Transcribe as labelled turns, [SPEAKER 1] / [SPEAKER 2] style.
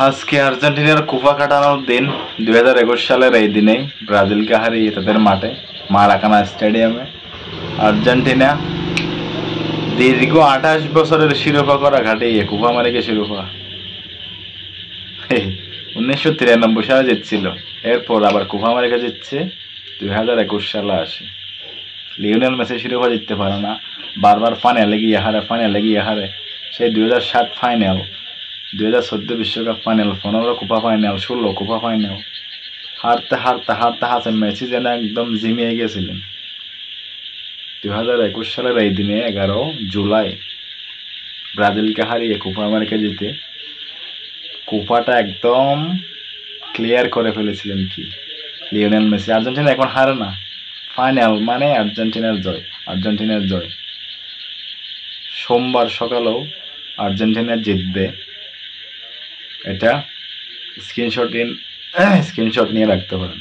[SPEAKER 1] আজকে আর্জেন্টিনার কুপা কাটানোর দিন 2021 সালের এই দিনেই ব্রাজিলকে হারিয়ে তাদের মাঠে মারাকানা স্টেডিয়ামে আর্জেন্টিনা দীর্ঘ 28 বছরের শিরোপা করা ঘাটিয়ে কুপা আমেরিকা শিরোপা 1993 সালে জিতছিল। এরপর আবার কুপা আমেরিকা জিতছে 2021 সালে আসে। লিওনেল মেসি শিরোপা জিততে পারে না, বারবার ফাইনালে গিয়ে হারে। সেই 2007 ফাইনাল, 2014 বিশ্বকাপ ফাইনাল, 15 কুপা ফাইনাল, 16 কুপা ফাইনাল, হারতে মেসি যেন একদম জিমিয়ে গেছিলেন। 2021 সালের এই দিনে 11 জুলাই ব্রাজিলকে হারিয়ে কুপা আমেরিকা জিতে কুপাটা একদম ক্লিয়ার করে ফেলেছিলেন কি লিওনেল মেসি। আর্জেন্টিনা এখন হারে না, ফাইনাল মানে আর্জেন্টিনার জয়। সোমবার সকালেও আর্জেন্টিনা জিতবে, এটা স্ক্রিনশট নিয়ে রাখতে পারেন।